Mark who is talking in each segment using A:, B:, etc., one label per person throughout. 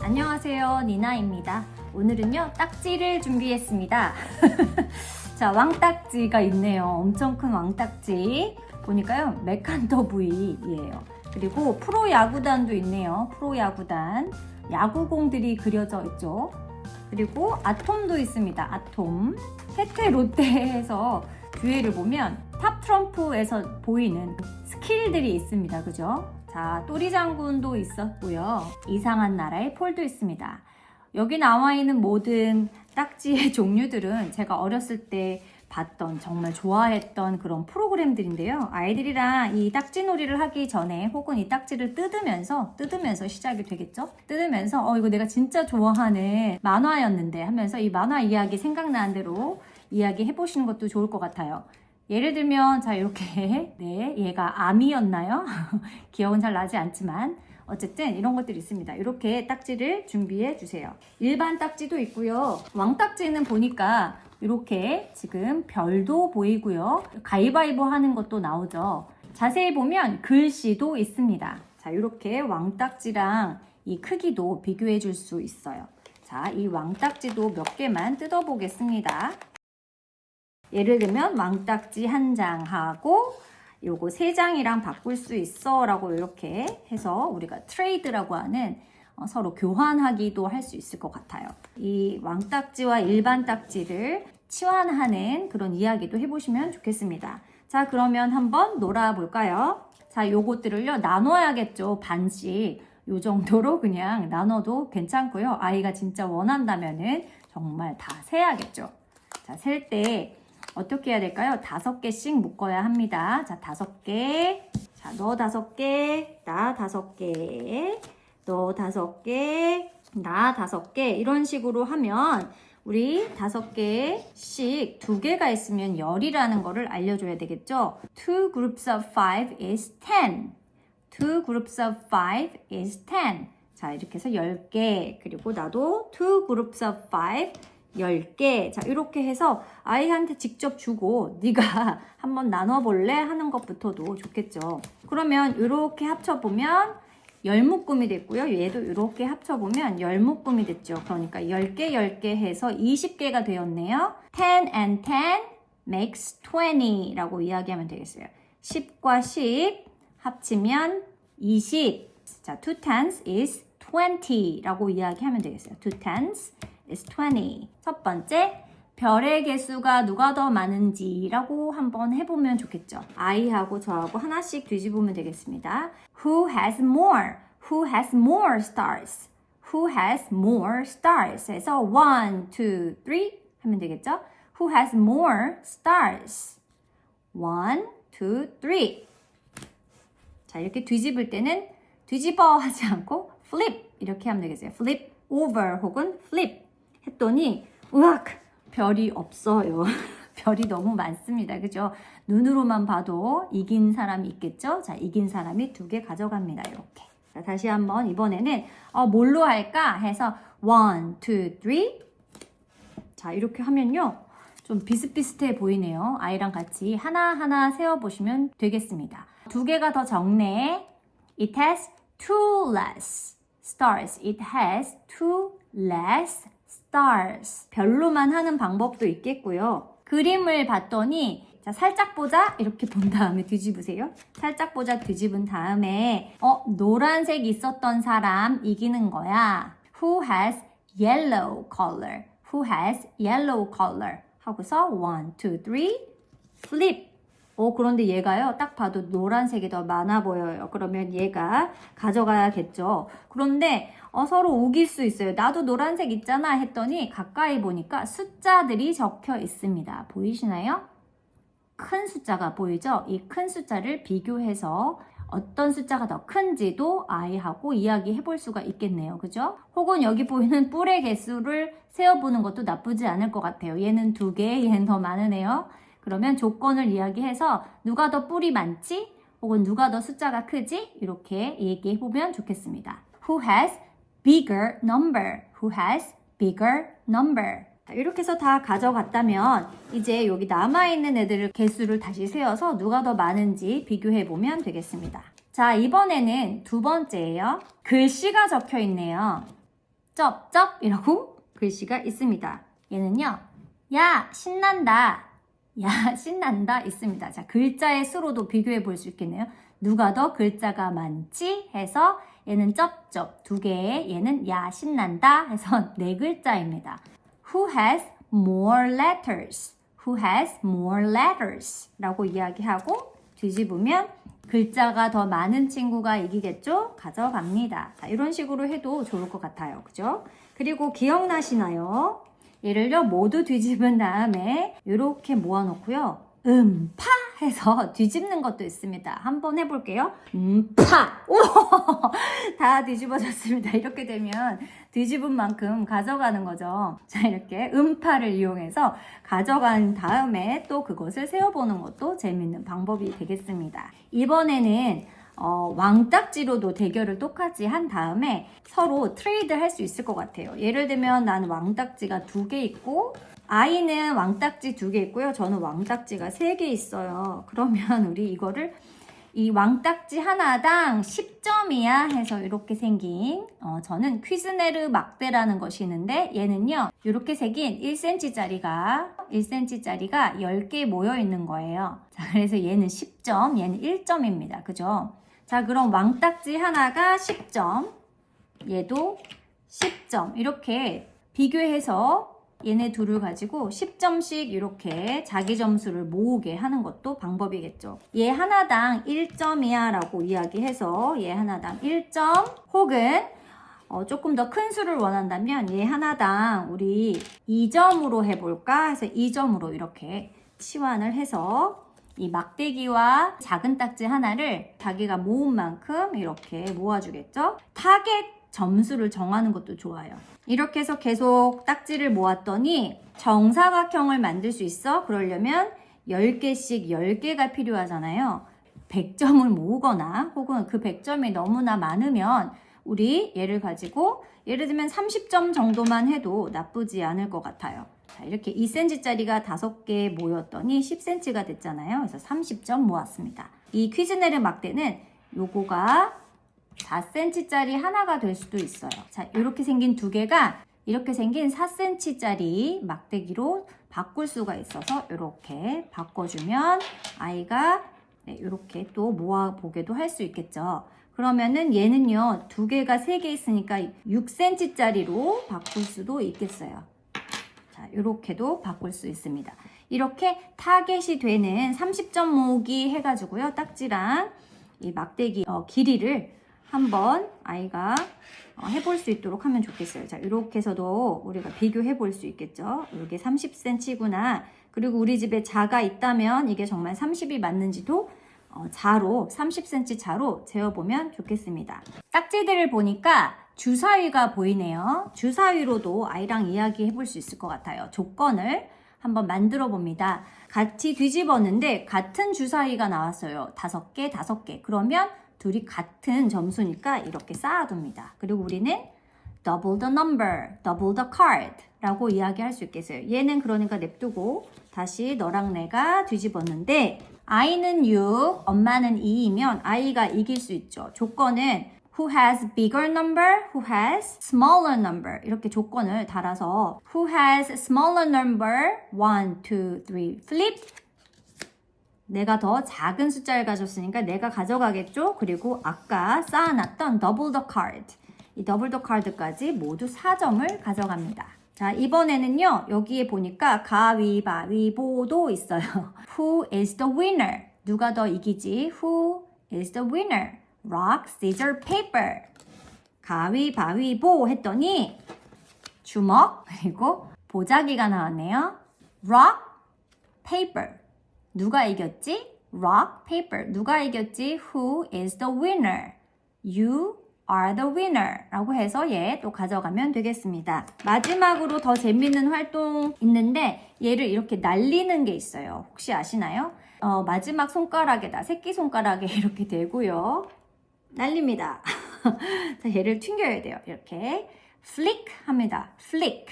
A: 안녕하세요, 니나입니다. 오늘은요, 딱지를 준비했습니다. 자, 왕딱지가 있네요. 엄청 큰 왕딱지. 보니까요, 메칸터브이예요. 그리고 프로야구단도 있네요. 프로야구단. 야구공들이 그려져 있죠. 그리고 아톰도 있습니다. 아톰. 혜태 롯데에서 뒤에를 보면 탑 트럼프에서 보이는 스킬들이 있습니다. 그죠? 자, 또리 장군도 있었고요. 이상한 나라의 폴도 있습니다. 여기 나와 있는 모든 딱지의 종류들은 제가 어렸을 때 봤던, 정말 좋아했던 그런 프로그램들인데요. 아이들이랑 이 딱지놀이를 하기 전에 혹은 이 딱지를 뜯으면서 시작이 되겠죠? 뜯으면서 이거 내가 진짜 좋아하는 만화였는데 하면서 이 만화 이야기 생각나는 대로 이야기 해보시는 것도 좋을 것 같아요. 예를 들면 자 이렇게 네 얘가 아미였나요? 기억은 잘 나지 않지만 어쨌든 이런 것들이 있습니다. 이렇게 딱지를 준비해 주세요. 일반 딱지도 있고요. 왕딱지는 보니까 이렇게 지금 별도 보이고요. 가위바위보 하는 것도 나오죠. 자세히 보면 글씨도 있습니다. 자, 이렇게 왕딱지랑 이 크기도 비교해 줄 수 있어요. 자, 이 왕딱지도 몇 개만 뜯어 보겠습니다. 예를 들면 왕딱지 한 장하고 요거 3장이랑 바꿀 수 있어 라고 이렇게 해서 우리가 트레이드라고 하는 서로 교환하기도 할 수 있을 것 같아요. 이 왕딱지와 일반 딱지를 치환하는 그런 이야기도 해보시면 좋겠습니다. 자, 그러면 한번 놀아볼까요? 자, 요것들을요 나눠야겠죠. 반씩 요 정도로 그냥 나눠도 괜찮고요. 아이가 진짜 원한다면은 정말 다 세야겠죠. 자, 셀 때 어떻게 해야 될까요? 5개씩 묶어야 합니다. 자, 5개. 자, 너 5개, 나 5개, 너 5개, 나 5개. 이런 식으로 하면 우리 5개씩 2개가 있으면 10이라는 거를 알려줘야 되겠죠? 2 groups of 5 is 10. 2 groups of 5 is 10. 자, 이렇게 해서 10개. 그리고 나도 2 groups of 5 10개. 자, 이렇게 해서 아이한테 직접 주고 네가 한번 나눠볼래? 하는 것부터도 좋겠죠. 그러면 이렇게 합쳐보면 10묶음이 됐고요. 얘도 이렇게 합쳐보면 10묶음이 됐죠. 그러니까 10개, 10개 해서 20개가 되었네요. 10 and 10 makes 20 라고 이야기하면 되겠어요. 10과 10 합치면 20. 자, 2 tens is 20 라고 이야기하면 되겠어요. 2 tens is 20. 첫 번째, 별의 개수가 누가 더 많은지라고 한번 해보면 좋겠죠. 아이하고 저하고 하나씩 뒤집으면 되겠습니다. Who has more? Who has more stars? Who has more stars? 해서 1, 2, 3 하면 되겠죠. Who has more stars? 1, 2, 3. 자, 이렇게 뒤집을 때는 뒤집어 하지 않고 flip 이렇게 하면 되겠어요. flip over 혹은 flip 했더니 으악! 별이 없어요. 별이 너무 많습니다. 그죠? 눈으로만 봐도 이긴 사람이 있겠죠? 자, 이긴 사람이 2개 가져갑니다. 이렇게. 자, 다시 한번 이번에는 뭘로 할까? 해서 1, 2, 3. 자, 이렇게 하면요. 좀 비슷비슷해 보이네요. 아이랑 같이 하나하나 세어보시면 되겠습니다. 2개가 더 적네. It has 2 less stars. It has 2 less stars. 별로만 하는 방법도 있겠고요. 그림을 봤더니 자, 살짝 보자 이렇게 본 다음에 뒤집으세요. 살짝 보자 뒤집은 다음에 노란색 있었던 사람 이기는 거야. Who has yellow color? Who has yellow color? 하고서 1, 2, 3 flip. 그런데 얘가요, 딱 봐도 노란색이 더 많아 보여요. 그러면 얘가 가져가야겠죠. 그런데 서로 우길 수 있어요. 나도 노란색 있잖아 했더니 가까이 보니까 숫자들이 적혀 있습니다. 보이시나요? 큰 숫자가 보이죠? 이 큰 숫자를 비교해서 어떤 숫자가 더 큰지도 아이하고 이야기해 볼 수가 있겠네요. 그죠? 혹은 여기 보이는 뿔의 개수를 세어보는 것도 나쁘지 않을 것 같아요. 얘는 2개, 얘는 더 많으네요. 그러면 조건을 이야기해서 누가 더 뿔이 많지? 혹은 누가 더 숫자가 크지? 이렇게 얘기해보면 좋겠습니다. Who has bigger number? Who has bigger number? 이렇게 해서 다 가져갔다면 이제 여기 남아있는 애들을 개수를 다시 세어서 누가 더 많은지 비교해보면 되겠습니다. 자, 이번에는 두 번째예요. 글씨가 적혀 있네요. 쩝쩝이라고 글씨가 있습니다. 얘는요. 야, 신난다. 야, 신난다 있습니다. 자, 글자의 수로도 비교해 볼 수 있겠네요. 누가 더 글자가 많지? 해서 얘는 쩝쩝 2개, 얘는 야, 신난다 해서 4글자입니다. Who has more letters? Who has more letters? 라고 이야기하고 뒤집으면 글자가 더 많은 친구가 이기겠죠? 가져갑니다. 자, 이런 식으로 해도 좋을 것 같아요. 그죠? 그리고 기억나시나요? 얘를요, 모두 뒤집은 다음에 이렇게 모아놓고요. 파 해서 뒤집는 것도 있습니다. 한번 해볼게요. 파! 오! 다 뒤집어졌습니다. 이렇게 되면 뒤집은 만큼 가져가는 거죠. 자, 이렇게 음파를 이용해서 가져간 다음에 또 그것을 세어보는 것도 재밌는 방법이 되겠습니다. 이번에는 왕딱지로도 대결을 똑같이 한 다음에 서로 트레이드 할 수 있을 것 같아요. 예를 들면 나는 왕딱지가 2개 있고 아이는 왕딱지 2개 있고요. 저는 왕딱지가 3개 있어요. 그러면 우리 이거를 이 왕딱지 하나당 10점이야 해서 이렇게 생긴 저는 퀴즈네르 막대라는 것이 있는데 얘는요. 이렇게 생긴 1cm짜리가 10개 모여 있는 거예요. 자, 그래서 얘는 10점, 얘는 1점입니다. 그죠? 자, 그럼 왕딱지 하나가 10점, 얘도 10점 이렇게 비교해서 얘네 둘을 가지고 10점씩 이렇게 자기 점수를 모으게 하는 것도 방법이겠죠. 얘 하나당 1점이야 라고 이야기해서 얘 하나당 1점 혹은 조금 더 큰 수를 원한다면 얘 하나당 우리 2점으로 해볼까 해서 2점으로 이렇게 치환을 해서 이 막대기와 작은 딱지 하나를 자기가 모은 만큼 이렇게 모아주겠죠. 타겟 점수를 정하는 것도 좋아요. 이렇게 해서 계속 딱지를 모았더니 정사각형을 만들 수 있어. 그러려면 10개씩 10개가 필요하잖아요. 100점을 모으거나 혹은 그 100점이 너무나 많으면 우리 얘를 가지고 예를 들면 30점 정도만 해도 나쁘지 않을 것 같아요. 자, 이렇게 2cm짜리가 5개 모였더니 10cm가 됐잖아요. 그래서 30점 모았습니다. 이 퀴즈네르 막대는 요거가 4cm짜리 하나가 될 수도 있어요. 자, 이렇게 생긴 2개가 이렇게 생긴 4cm짜리 막대기로 바꿀 수가 있어서 이렇게 바꿔주면 아이가 이렇게 또 모아보게도 할 수 있겠죠. 그러면은 얘는요 2개가 3개 있으니까 6cm짜리로 바꿀 수도 있겠어요. 자, 이렇게도 바꿀 수 있습니다. 이렇게 타겟이 되는 30점 모으기 해가지고요 딱지랑 이 막대기 길이를 한번 아이가 해볼 수 있도록 하면 좋겠어요. 자, 이렇게 해서도 우리가 비교해 볼 수 있겠죠. 이게 30cm구나. 그리고 우리 집에 자가 있다면 이게 정말 30이 맞는지도 자로 30cm 자로 재어보면 좋겠습니다. 딱지들을 보니까 주사위가 보이네요. 주사위로도 아이랑 이야기해 볼 수 있을 것 같아요. 조건을 한번 만들어 봅니다. 같이 뒤집었는데 같은 주사위가 나왔어요. 5개, 5개. 그러면 둘이 같은 점수니까 이렇게 쌓아둡니다. 그리고 우리는 double the number, double the card 라고 이야기할 수 있겠어요. 얘는 그러니까 냅두고 다시 너랑 내가 뒤집었는데 I는 6, 엄마는 2이면 I가 이길 수 있죠. 조건은 who has bigger number, who has smaller number 이렇게 조건을 달아서 who has smaller number 1, 2, 3 flip 내가 더 작은 숫자를 가졌으니까 내가 가져가겠죠. 그리고 아까 쌓아놨던 double the card 이 double the card까지 모두 4점을 가져갑니다. 자, 이번에는요 여기에 보니까 가위바위보도 있어요. Who is the winner? 누가 더 이기지? Who is the winner? Rock, scissors, paper. 가위바위보 했더니 주먹 그리고 보자기가 나왔네요. Rock, paper. 누가 이겼지? Rock, paper. 누가 이겼지? Who is the winner? You are the winner. 라고 해서 얘 또 가져가면 되겠습니다. 마지막으로 더 재밌는 활동 있는데 얘를 이렇게 날리는 게 있어요. 혹시 아시나요? 마지막 손가락에다 새끼손가락에 이렇게 대고요. 날립니다. 자, 얘를 튕겨야 돼요. 이렇게 flick 합니다. flick.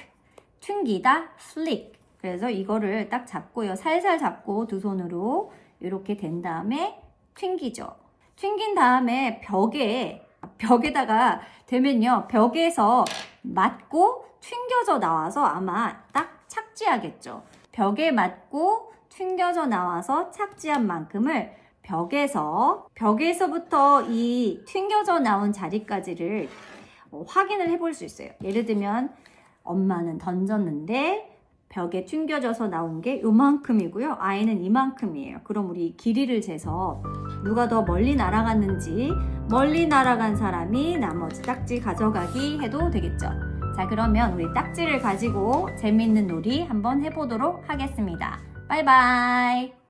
A: 튕기다 flick. 그래서 이거를 딱 잡고요. 살살 잡고 두 손으로 이렇게 된 다음에 튕기죠. 튕긴 다음에 벽에다가 대면요. 벽에서 맞고 튕겨져 나와서 아마 딱 착지하겠죠. 벽에 맞고 튕겨져 나와서 착지한 만큼을 벽에서부터 이 튕겨져 나온 자리까지를 확인을 해볼 수 있어요. 예를 들면 엄마는 던졌는데 벽에 튕겨져서 나온 게 요만큼이고요. 아이는 이만큼이에요. 그럼 우리 길이를 재서 누가 더 멀리 날아갔는지, 멀리 날아간 사람이 나머지 딱지 가져가기 해도 되겠죠. 자, 그러면 우리 딱지를 가지고 재미있는 놀이 한번 해보도록 하겠습니다. 바이바이.